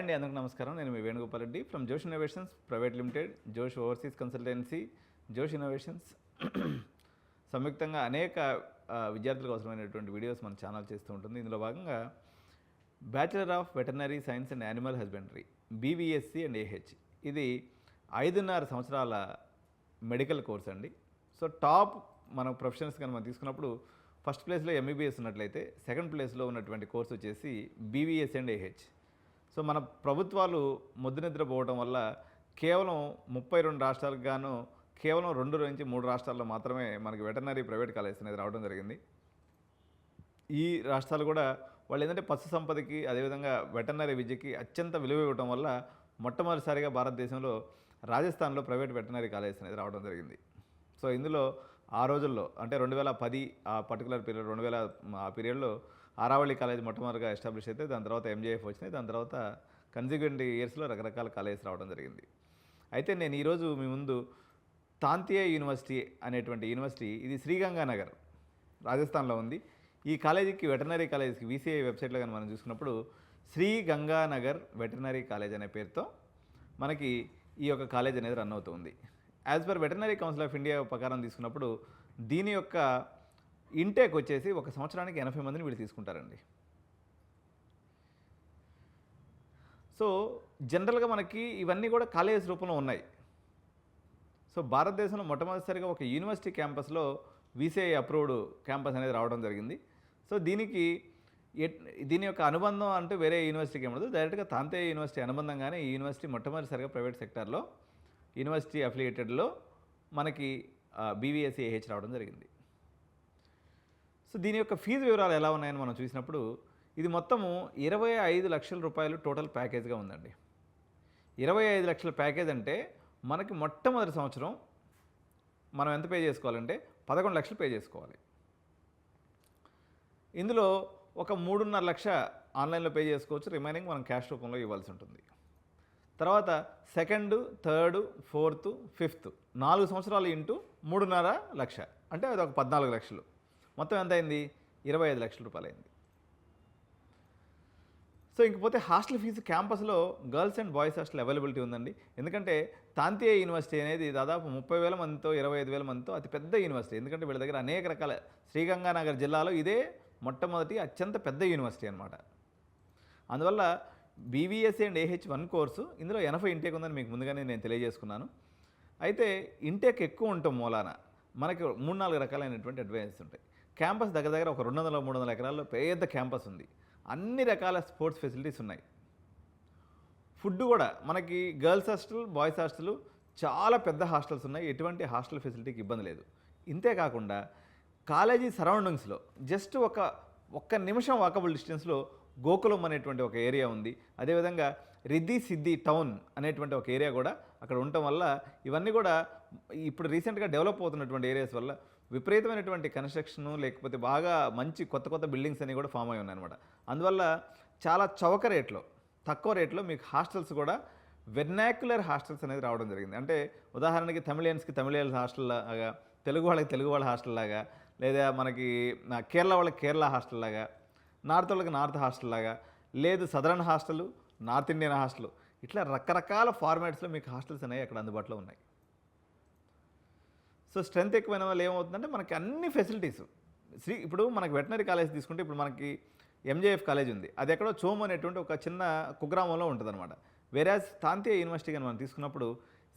అండి, అందరికీ నమస్కారం. నేను మీ వేణుగోపాల్ రెడ్డి ఫ్రమ్ జోష్ ఇన్నోవేషన్స్ ప్రైవేట్ లిమిటెడ్, జోష్ ఓవర్సీస్ కన్సల్టెన్సీ, జోష్ ఇన్నోవేషన్స్ సంయుక్తంగా అనేక విద్యార్థులకు అవసరమైనటువంటి వీడియోస్ మన ఛానల్ చేస్తూ ఉంటుంది. ఇందులో భాగంగా bachelor of veterinary science and animal husbandry BVSc and AH, ఇది 5.5 సంవత్సరాల మెడికల్ కోర్స్ అండి. సో టాప్ మన ప్రొఫెషనల్స్ కానీ మనం తీసుకున్నప్పుడు ఫస్ట్ ప్లేస్లో ఎంబీబీఎస్ ఉన్నట్లయితే సెకండ్ ప్లేస్లో ఉన్నటువంటి కోర్స్ వచ్చేసి బీవీఎస్ అండ్ ఏహెచ్. సో మన ప్రభుత్వాలు మొద్దు నిద్రపోవడం వల్ల కేవలం 32 రాష్ట్రాలకు గాను కేవలం 2 నుంచి 3 రాష్ట్రాల్లో మాత్రమే మనకి వెటర్నరీ ప్రైవేట్ కాలేజ్ అనేది రావడం జరిగింది. ఈ రాష్ట్రాలు కూడా వాళ్ళు ఏంటంటే పశు సంపదకి అదేవిధంగా వెటర్నరీ విద్యకి అత్యంత విలువ ఇవ్వడం వల్ల మొట్టమొదటిసారిగా భారతదేశంలో రాజస్థాన్లో ప్రైవేట్ వెటర్నరీ కాలేజ్ అనేది రావడం జరిగింది. సో ఇందులో ఆ రోజుల్లో అంటే 2010 ఆ పర్టికులర్ పీరియడ్ 2000 ఆ పీరియడ్లో ఆరావళి కాలేజ్ మొట్టమొదటిగా ఎస్టాబ్లిష్ అయితే దాని తర్వాత ఎంజేఎఫ్ వచ్చినాయి. దాని తర్వాత కన్సిక్వెంట్ ఇయర్స్లో రకరకాల కాలేజెస్ రావడం జరిగింది. అయితే నేను ఈరోజు మీ ముందు తాంతియా యూనివర్సిటీ అనేటువంటి యూనివర్సిటీ, ఇది శ్రీగంగానగర్ రాజస్థాన్లో ఉంది. ఈ కాలేజీకి వెటర్నరీ కాలేజీకి వీసీఐ వెబ్సైట్లో కానీ మనం చూసుకున్నప్పుడు శ్రీగంగానగర్ వెటర్నరీ కాలేజ్ అనే పేరుతో మనకి ఈ యొక్క కాలేజ్ అనేది రన్ అవుతుంది. As per veterinary council of India ప్రకారం తీసుకున్నప్పుడు దీని యొక్క ఇంటేక్ వచ్చేసి ఒక సంవత్సరానికి 80 మందిని వీళ్ళు తీసుకుంటారండి. సో జనరల్గా మనకి ఇవన్నీ కూడా కాలేజెస్ రూపంలో ఉన్నాయి. సో భారతదేశంలో మొట్టమొదటిసారిగా ఒక యూనివర్సిటీ క్యాంపస్లో వీసీఐ అప్రూవ్డ్ క్యాంపస్ అనేది రావడం జరిగింది. సో దీని యొక్క అనుబంధం అంటూ వేరే యూనివర్సిటీకి ఏమడదు, డైరెక్ట్గా తాంతియా యూనివర్సిటీ అనుబంధంగానే ఈ యూనివర్సిటీ మొట్టమొదటిసారిగా ప్రైవేట్ సెక్టార్లో యూనివర్సిటీ అఫిలియేటెడ్లో మనకి బీవీఎస్సీ ఏహెచ్ రావడం జరిగింది. సో దీని యొక్క ఫీజు వివరాలు ఎలా ఉన్నాయని మనం చూసినప్పుడు ఇది మొత్తము 25 లక్షల రూపాయలు టోటల్ ప్యాకేజ్గా ఉందండి. 25 లక్షల ప్యాకేజ్ అంటే మనకి మొట్టమొదటి సంవత్సరం మనం ఎంత పే చేసుకోవాలంటే 11 లక్షలు పే చేసుకోవాలి. ఇందులో ఒక 3.5 లక్ష ఆన్లైన్లో పే చేసుకోవచ్చు, రిమైనింగ్ మనం క్యాష్ రూపంలో ఇవ్వాల్సి ఉంటుంది. తర్వాత సెకండ్, థర్డ్, ఫోర్త్, ఫిఫ్త్ 4 సంవత్సరాలు ఇంటూ 3.5 లక్ష అంటే అది ఒక 14 లక్షలు. మొత్తం ఎంత అయింది? 25 లక్షల రూపాయలు అయింది. సో ఇంకపోతే హాస్టల్ ఫీజు క్యాంపస్లో girls and boys hostel availability ఉందండి. ఎందుకంటే తాంతియా యూనివర్సిటీ అనేది దాదాపు 30,000 మందితో 25,000 మందితో అతిపెద్ద యూనివర్సిటీ. ఎందుకంటే వీళ్ళ దగ్గర అనేక రకాల శ్రీగంగానగర్ జిల్లాలో ఇదే మొట్టమొదటి అత్యంత పెద్ద యూనివర్సిటీ అనమాట. అందువల్ల బీవీఎస్సీ అండ్ ఏహెచ్ 1 కోర్సు ఇందులో 80 ఇంటేక్ ఉందని మీకు ముందుగానే నేను తెలియజేసుకున్నాను. అయితే ఇంటేక్ ఎక్కువ ఉండటం మూలాన మనకి 3-4 రకాలైనటువంటి అడ్వాంటేజెస్ ఉంటాయి. క్యాంపస్ దగ్గర ఒక 200-300 ఎకరాల్లో పెద్ద క్యాంపస్ ఉంది. అన్ని రకాల స్పోర్ట్స్ ఫెసిలిటీస్ ఉన్నాయి. ఫుడ్ కూడా మనకి గర్ల్స్ హాస్టల్, బాయ్స్ హాస్టల్ చాలా పెద్ద హాస్టల్స్ ఉన్నాయి. ఎటువంటి హాస్టల్ ఫెసిలిటీకి ఇబ్బంది లేదు. ఇంతేకాకుండా కాలేజీ సరౌండింగ్స్లో జస్ట్ ఒక్క నిమిషం వాకబుల్ డిస్టెన్స్లో గోకులం అనేటువంటి ఒక ఏరియా ఉంది. అదేవిధంగా రిద్ధి సిద్ధి టౌన్ అనేటువంటి ఒక ఏరియా కూడా అక్కడ ఉండటం వల్ల ఇవన్నీ కూడా ఇప్పుడు రీసెంట్గా డెవలప్ అవుతున్నటువంటి ఏరియాస్ వల్ల విపరీతమైనటువంటి కన్స్ట్రక్షను లేకపోతే బాగా మంచి కొత్త బిల్డింగ్స్ అన్నీ కూడా ఫామ్ అయి ఉన్నాయన్నమాట. అందువల్ల చాలా చౌక రేట్లో, తక్కువ రేట్లో మీకు హాస్టల్స్ కూడా వెర్నాక్యులర్ హాస్టల్స్ అనేది రావడం జరిగింది. అంటే ఉదాహరణకి తమిళియన్స్కి తమిళియన్స్ హాస్టల్ లాగా, తెలుగు వాళ్ళకి తెలుగు వాళ్ళ హాస్టల్ లాగా, లేదా మనకి కేరళ వాళ్ళకి కేరళ హాస్టల్ లాగా, నార్త్ వాళ్ళకి నార్త్ హాస్టల్ లాగా, లేదు southern hostel, north Indian hostel, ఇట్లా రకరకాల ఫార్మాట్స్లో మీకు హాస్టల్స్ అనేవి అక్కడ అందుబాటులో ఉన్నాయి. సో స్ట్రెంత్ ఎక్కువైన వాళ్ళు ఏమవుతుందంటే మనకి అన్ని ఫెసిలిటీస్ ఇప్పుడు మనకి వెటనరీ కాలేజ్ తీసుకుంటే ఇప్పుడు మనకి ఎంజేఎఫ్ కాలేజ్ ఉంది. అది ఎక్కడో చోము అనేటువంటి ఒక చిన్న కుగ్రామంలో ఉంటుందన్నమాట. వేరేస్ తాంతియా యూనివర్సిటీ కానీ మనం తీసుకున్నప్పుడు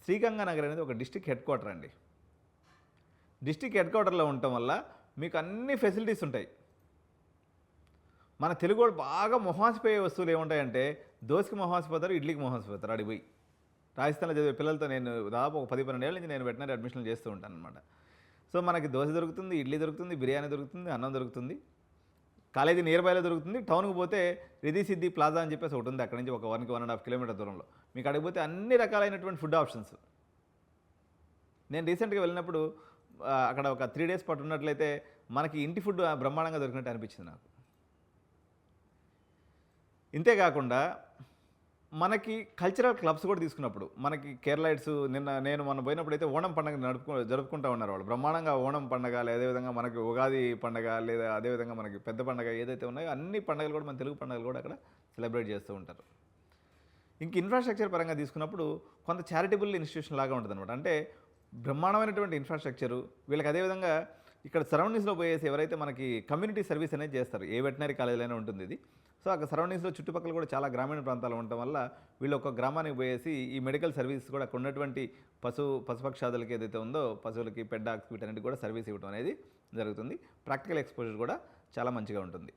శ్రీగంగానగర్ అనేది ఒక డిస్ట్రిక్ట్ హెడ్ క్వార్టర్ అండి. డిస్ట్రిక్ట్ హెడ్ క్వార్టర్లో ఉండటం వల్ల మీకు అన్ని ఫెసిలిటీస్ ఉంటాయి. మన తెలుగు వాళ్ళు బాగా మొహాసిపోయే వస్తువులు ఏముంటాయంటే దోశకి మొహాసిపోతారు, ఇడ్లీకి మొహాసిపోతారు. అడిగిపోయి రాజస్థాన్లో చదివే పిల్లలతో నేను దాదాపు ఒక 10-12 ఏళ్ళ నుంచి నేను వెటనరీ అడ్మిషన్లు చేస్తూ ఉంటాను అనమాట. సో మనకి దోశ దొరుకుతుంది, ఇడ్లీ దొరుకుతుంది, బిర్యానీ దొరుకుతుంది, అన్నం దొరుకుతుంది. కాలేజీ నియర్ బైలో దొరుకుతుంది. టౌన్కి పోతే రిద్ధి సిద్ధి ప్లాజా అని చెప్పేసి ఒకటి ఉంది. అక్కడి నుంచి ఒక 1-1.5 కిలోమీటర్ దూరంలో మీకు అడిగిపోతే అన్ని రకాలైనటువంటి ఫుడ్ ఆప్షన్స్. నేను రీసెంట్గా వెళ్ళినప్పుడు అక్కడ ఒక 3 డేస్ పాటు ఉన్నట్లయితే మనకి ఇంటి ఫుడ్ బ్రహ్మాండంగా దొరికినట్టు అనిపించింది నాకు. ఇంతేకాకుండా మనకి కల్చరల్ క్లబ్స్ కూడా తీసుకున్నప్పుడు మనకి కేరళైట్స్ నేను మొన్న పోయినప్పుడైతే ఓణం పండుగ జరుపుకుంటూ ఉన్నారు వాళ్ళు బ్రహ్మాండంగా. ఓణం పండుగ, అదేవిధంగా మనకి ఉగాది పండుగ, లేదా అదేవిధంగా మనకి పెద్ద పండుగ ఏదైతే ఉన్నాయో అన్ని పండుగలు కూడా మన తెలుగు పండుగలు కూడా అక్కడ సెలబ్రేట్ చేస్తూ ఉంటారు. ఇంక ఇన్ఫ్రాస్ట్రక్చర్ పరంగా తీసుకున్నప్పుడు కొంత చారిటబుల్ ఇన్స్టిట్యూషన్ లాగా ఉంటుందన్నమాట. అంటే బ్రహ్మాండమైనటువంటి ఇన్ఫ్రాస్ట్రక్చరు, వీళ్ళకి అదేవిధంగా ఇక్కడ సరౌండింగ్స్లో పోయేసి ఎవరైతే మనకి కమ్యూనిటీ సర్వీస్ అనేది చేస్తారు, ఏ వెటనరీ కాలేజీలోనే ఉంటుంది ఇది. సో అక్కడ సరౌండింగ్స్లో చుట్టుపక్కల కూడా చాలా గ్రామీణ ప్రాంతాలు ఉండటం వల్ల వీళ్ళు ఒక గ్రామానికి పోయేసి ఈ మెడికల్ సర్వీస్ కూడా అక్కడ ఉన్నటువంటి పశుపక్షాదులకి ఏదైతే ఉందో, పశువులకి పెడ్ డాగ్స్ వీటన్నిటి కూడా సర్వీస్ ఇవ్వడం అనేది జరుగుతుంది. ప్రాక్టికల్ ఎక్స్పోజర్ కూడా చాలా మంచిగా ఉంటుంది.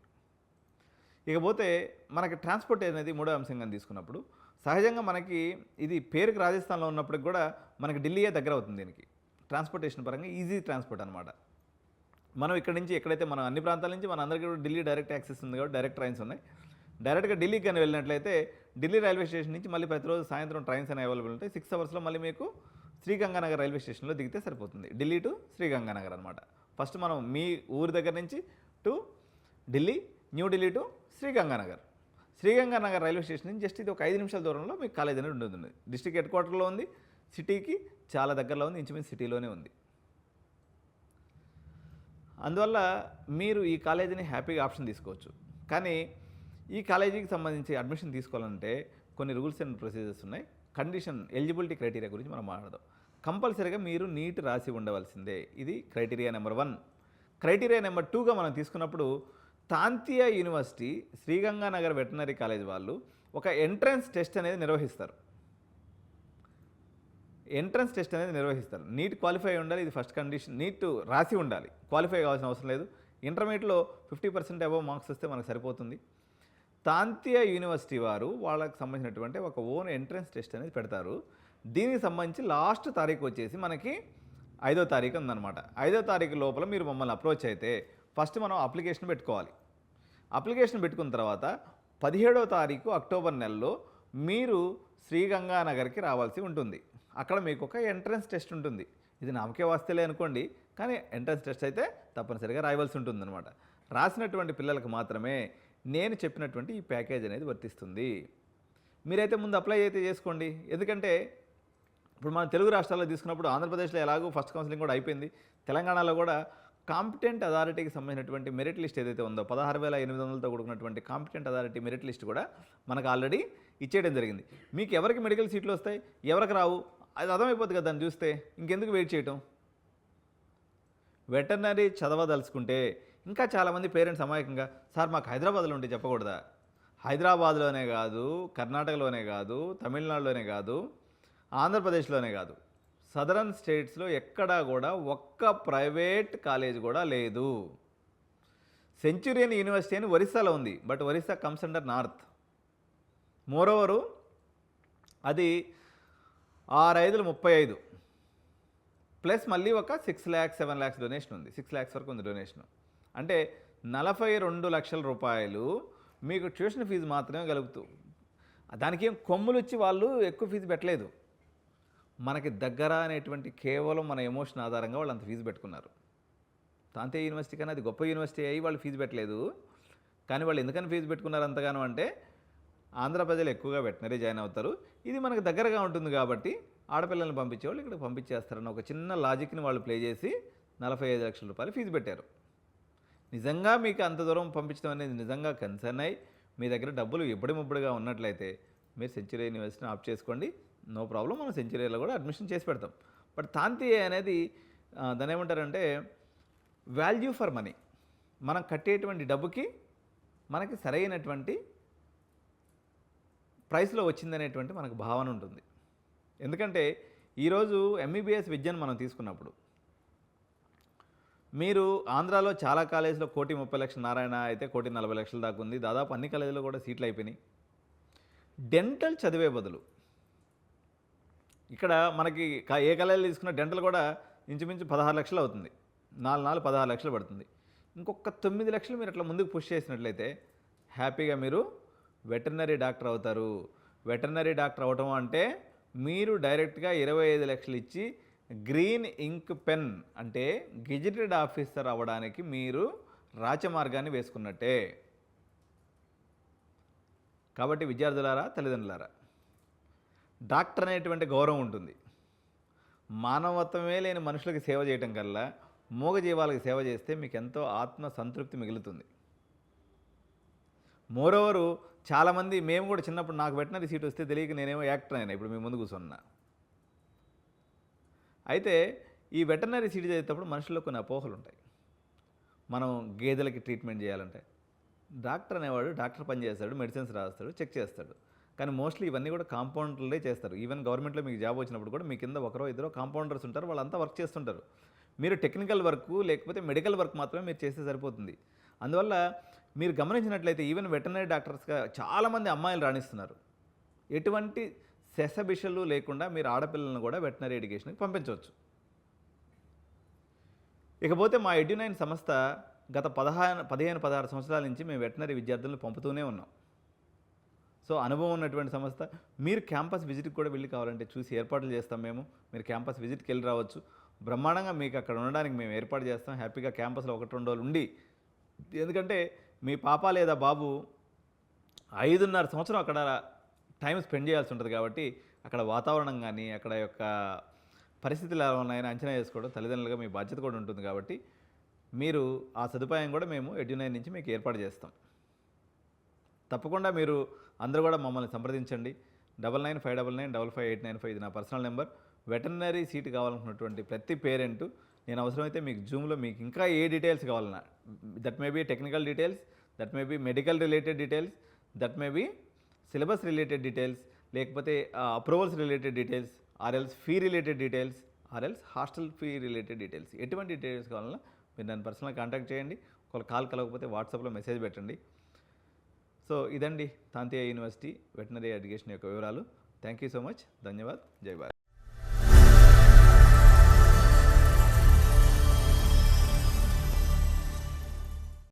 ఇకపోతే మనకి ట్రాన్స్పోర్ట్ అనేది మూడో అంశంగా తీసుకున్నప్పుడు సహజంగా మనకి ఇది పేరుకి రాజస్థాన్లో ఉన్నప్పటికి కూడా మనకి ఢిల్లీయే దగ్గర అవుతుంది. దీనికి ట్రాన్స్పోర్టేషన్ పరంగా ఈజీ ట్రాన్స్పోర్ట్ అనమాట. మనం ఇక్కడ నుంచి ఎక్కడైతే మనం అన్ని ప్రాంతాల నుంచి మన అందరికీ కూడా ఢిల్లీ డైరెక్ట్ యాక్సెస్ ఉంది కాబట్టి డైరెక్ట్ ట్రైన్స్ ఉన్నాయి. డైరెక్ట్గా ఢిల్లీకి కానీ వెళ్ళినట్లయితే ఢిల్లీ రైల్వే స్టేషన్ నుంచి మళ్ళీ ప్రతిరోజు సాయంత్రం ట్రైన్స్ అనేవి అవైలబుల్ ఉంటాయి. 6 అవర్స్లో మళ్ళీ మీకు శ్రీగంగానగర్ రైల్వే స్టేషన్లో దిగితే సరిపోతుంది. ఢిల్లీ టు శ్రీగంగానగర్ అనమాట. ఫస్ట్ మనం మీ ఊరి దగ్గర నుంచి to Delhi, New Delhi to Sri Ganganagar. Sri Ganganagar railway station నుంచి జస్ట్ ఇది ఒక 5 నిమిషాల దూరంలో మీకు కాలేజ్ అనేది ఉంటుంది. డిస్ట్రిక్ట్ హెడ్ క్వార్టర్లో ఉంది, సిటీకి చాలా దగ్గరలో ఉంది, ఇంచుమించు సిటీలోనే ఉంది. అందువల్ల మీరు ఈ కాలేజీని హ్యాపీగా ఆప్షన్ తీసుకోవచ్చు. కానీ ఈ కాలేజీకి సంబంధించి అడ్మిషన్ తీసుకోవాలంటే కొన్ని రూల్స్ అండ్ ప్రొసీజర్స్ ఉన్నాయి. కండిషన్, ఎలిజిబిలిటీ క్రైటీరియా గురించి మనం మాట్లాడదాం. కంపల్సరీగా మీరు నీట్ రాసి ఉండవలసిందే. ఇది క్రైటీరియా నెంబర్ 1. క్రైటీరియా నెంబర్ 2గా మనం తీసుకున్నప్పుడు Tantia university Sri Ganganagar veterinary college వాళ్ళు ఒక ఎంట్రన్స్ టెస్ట్ అనేది నిర్వహిస్తారు. నీట్ క్వాలిఫై ఉండాలి. ఇది ఫస్ట్ కండిషన్. నీట్ రాసి ఉండాలి, క్వాలిఫై కావాల్సిన అవసరం లేదు. ఇంటర్మీడియట్లో 50% అబవ్ మార్క్స్ వస్తే మనకు సరిపోతుంది. తాంతియా యూనివర్సిటీ వారు వాళ్ళకి సంబంధించినటువంటి ఒక ఓన్ ఎంట్రన్స్ టెస్ట్ అనేది పెడతారు. దీనికి సంబంధించి లాస్ట్ తారీఖు వచ్చేసి మనకి 5వ తారీఖు ఉందన్నమాట. 5వ తారీఖు లోపల మీరు మమ్మల్ని అప్రోచ్ అయితే ఫస్ట్ మనం అప్లికేషన్ పెట్టుకోవాలి. అప్లికేషన్ పెట్టుకున్న తర్వాత 17వ తారీఖు అక్టోబర్ నెలలో మీరు శ్రీగంగానగర్కి రావాల్సి ఉంటుంది. అక్కడ మీకు ఒక ఎంట్రన్స్ టెస్ట్ ఉంటుంది. ఇది నామకే వాస్తేలే అనుకోండి, కానీ ఎంట్రన్స్ టెస్ట్ అయితే తప్పనిసరిగా రాయవలసి ఉంటుందన్నమాట. రాసినటువంటి పిల్లలకు మాత్రమే నేను చెప్పినటువంటి ఈ ప్యాకేజ్ అనేది వర్తిస్తుంది. మీరైతే ముందు అప్లై అయితే చేసుకోండి. ఎందుకంటే ఇప్పుడు మన తెలుగు రాష్ట్రాల్లో తీసుకున్నప్పుడు ఆంధ్రప్రదేశ్లో ఎలాగో ఫస్ట్ కౌన్సిలింగ్ కూడా అయిపోయింది. తెలంగాణలో కూడా కాంపిటెంట్ అథారిటీకి సంబంధించినటువంటి మెరిట్ లిస్ట్ ఏదైతే ఉందో 16,800తో కూడుకున్నటువంటి కాంపిటెంట్ అథారిటీ మెరిట్ లిస్ట్ కూడా మనకు ఆల్రెడీ ఇచ్చేయడం జరిగింది. మీకు ఎవరికి మెడికల్ సీట్లు వస్తాయి, ఎవరికి రావు, అది అర్థమైపోతుంది కదా. దాన్ని చూస్తే ఇంకెందుకు వెయిట్ చేయటం. వెటర్నరీ చదవదలుచుకుంటే ఇంకా చాలామంది పేరెంట్స్ అమాయకంగా, సార్ మాకు హైదరాబాద్లో ఉంటే చెప్పకూడదా? హైదరాబాద్లోనే కాదు, కర్ణాటకలోనే కాదు, తమిళనాడులోనే కాదు, ఆంధ్రప్రదేశ్లోనే కాదు, సదరన్ స్టేట్స్లో ఎక్కడా కూడా ఒక్క ప్రైవేట్ కాలేజ్ కూడా లేదు. సెంచురియన్ యూనివర్సిటీ అని ఒరిస్సాలో ఉంది, but Orissa comes under north. Moreover అది 6,535 ప్లస్ మళ్ళీ ఒక 6 lakhs 7 lakhs డొనేషన్ ఉంది. 6 lakhs వరకు ఉంది డొనేషన్. అంటే 42 లక్షల రూపాయలు మీకు ట్యూషన్ ఫీజు మాత్రమే కలుగుతూ, దానికి ఏం కొమ్ములు వచ్చి వాళ్ళు ఎక్కువ ఫీజు పెట్టలేదు. మనకి దగ్గర అనేటువంటి కేవలం మన ఎమోషన్ ఆధారంగా వాళ్ళు అంత ఫీజు పెట్టుకున్నారు. తాంతియా యూనివర్సిటీ కన్నా అది గొప్ప యూనివర్సిటీ అయ్యి వాళ్ళు ఫీజు పెట్టలేదు. కానీ వాళ్ళు ఎందుకని ఫీజు పెట్టుకున్నారు అంతగానో అంటే, ఆంధ్ర ప్రజలు ఎక్కువగా వెటనరీ జాయిన్ అవుతారు, ఇది మనకు దగ్గరగా ఉంటుంది కాబట్టి ఆడపిల్లల్ని పంపించేవాళ్ళు ఇక్కడ పంపించేస్తారన్న ఒక చిన్న లాజిక్ని వాళ్ళు ప్లే చేసి 45 లక్షల రూపాయలు ఫీజు పెట్టారు. నిజంగా మీకు అంత దూరం పంపించడం అనేది నిజంగా కన్సర్న్ అయ్యి మీ దగ్గర డబ్బులు ఎప్పుడుముప్పుడుగా ఉన్నట్లయితే మీరు సెంచురీ యూనివర్సిటీని ఆప్ చేసుకోండి, నో ప్రాబ్లం. మనం సెంచురీలో కూడా అడ్మిషన్ చేసి పెడతాం. బట్ తాంతియా అనేది దాని ఏమంటారంటే వాల్యూ ఫర్ మనీ, మనం కట్టేటువంటి డబ్బుకి మనకి సరైనటువంటి ప్రైస్లో వచ్చిందనేటువంటి మనకు భావన ఉంటుంది. ఎందుకంటే ఈరోజు ఎంబీబీఎస్ విద్యను మనం తీసుకున్నప్పుడు మీరు ఆంధ్రాలో చాలా కాలేజీలో 1,30,00,000 నారాయణ అయితే 1,40,00,000 దాకా ఉంది. దాదాపు అన్ని కాలేజీలో కూడా సీట్లు అయిపోయినాయి. డెంటల్ చదివే బదులు ఇక్కడ మనకి ఏ కాలేజీలో తీసుకున్న డెంటల్ కూడా ఇంచుమించు 16 లక్షలు అవుతుంది. 4 16 లక్షలు పడుతుంది. ఇంకొక 9 లక్షలు మీరు అట్లా ముందుకు పుష్ చేసినట్లయితే హ్యాపీగా మీరు వెటర్నరీ డాక్టర్ అవుతారు. వెటర్నరీ డాక్టర్ అవటం అంటే మీరు డైరెక్ట్గా 25 లక్షలు ఇచ్చి గ్రీన్ ఇంక్ పెన్ అంటే గెజిటెడ్ ఆఫీసర్ అవ్వడానికి మీరు రాచమార్గాన్ని వేసుకున్నట్టే. కాబట్టి విద్యార్థులారా, తల్లిదండ్రులారా, డాక్టర్ అనేటువంటి గౌరవం ఉంటుంది. మానవత్వమే లేని మనుషులకి సేవ చేయటం కల్లా మూగజీవాలకు సేవ చేస్తే మీకు ఎంతో ఆత్మ సంతృప్తి మిగులుతుంది. మోరోవరు చాలామంది మేము కూడా చిన్నప్పుడు నాకు వెటనరీ సీట్ వస్తే తెలియక నేనేమో యాక్టర్ అయినా ఇప్పుడు మీ ముందు కూర్చున్నా. అయితే ఈ వెటర్నరీ సీట్ చదివేటప్పుడు మనుషుల్లో కొన్ని అపోహలు ఉంటాయి. మనం గేదెలకి ట్రీట్మెంట్ చేయాలంటే డాక్టర్ అనేవాడు డాక్టర్ పని చేస్తాడు, మెడిసిన్స్ రాస్తాడు, చెక్ చేస్తాడు. కానీ మోస్ట్లీ ఇవన్నీ కూడా కాంపౌండర్లే చేస్తారు. ఈవెన్ గవర్నమెంట్లో మీకు జాబ్ వచ్చినప్పుడు కూడా మీ కింద ఒకరో ఇద్దరో కాంపౌండర్స్ ఉంటారు, వాళ్ళంతా వర్క్ చేస్తుంటారు. మీరు టెక్నికల్ వర్క్ లేకపోతే మెడికల్ వర్క్ మాత్రమే మీరు చేస్తే సరిపోతుంది. అందువల్ల మీరు గమనించినట్లయితే ఈవెన్ వెటర్నరీ డాక్టర్స్గా చాలామంది అమ్మాయిలు రాణిస్తున్నారు. ఎటువంటి సెసబిషలు లేకుండా మీరు ఆడపిల్లలను కూడా వెటర్నరీ ఎడ్యుకేషన్కి పంపించవచ్చు. ఇకపోతే మా ఎడ్యునైన్ సంస్థ గత 15-16 సంవత్సరాల నుంచి మేము వెటర్నరీ విద్యార్థులను పంపుతూనే ఉన్నాం. సో అనుభవం ఉన్నటువంటి సంస్థ. మీరు క్యాంపస్ విజిట్కి కూడా వెళ్ళి కావాలంటే చూసి ఏర్పాట్లు చేస్తాం మేము. మీరు క్యాంపస్ విజిట్కి వెళ్ళి రావచ్చు. బ్రహ్మాండంగా మీకు అక్కడ ఉండడానికి మేము ఏర్పాటు చేస్తాం. హ్యాపీగా క్యాంపస్లో 1-2 రోజులు ఉండి, ఎందుకంటే మీ పాప లేదా బాబు 5.5 సంవత్సరం అక్కడ టైం స్పెండ్ చేయాల్సి ఉంటుంది కాబట్టి అక్కడ వాతావరణం కానీ అక్కడ యొక్క పరిస్థితులు ఎలా ఉన్నాయని అంచనా వేసుకోవడం తల్లిదండ్రులుగా మీ బాధ్యత కూడా ఉంటుంది. కాబట్టి మీరు ఆ సదుపాయం కూడా మేము ఎడ్యునైన్ నుంచి మీకు ఏర్పాటు చేస్తాం. తప్పకుండా మీరు అందరూ కూడా మమ్మల్ని సంప్రదించండి. 9959955895 ఇది నా పర్సనల్ నెంబర్. వెటర్నరీ సీట్ కావాలనుకున్నటువంటి ప్రతి పేరెంట్, నేను అవసరమైతే మీకు జూమ్లో మీకు ఇంకా ఏ డీటెయిల్స్ కావాలన్నా, that may be technical details, that may be medical related details, that may be syllabus related details, లేకపోతే approvals related details, or else fee related details, or else hostel fee related details, ఎటువంటి డీటెయిల్స్ కావాలన్నా మీరు నన్ను పర్సనల్గా contact చేయండి. ఒకవేళ call కలగకపోతే వాట్సాప్లో message పెట్టండి. సో ఇదండి తాంతియా యూనివర్సిటీ వెటర్నరీ ఎడ్యుకేషన్ యొక్క వివరాలు. Thank you so much. ధన్యవాద్. జై భారత్.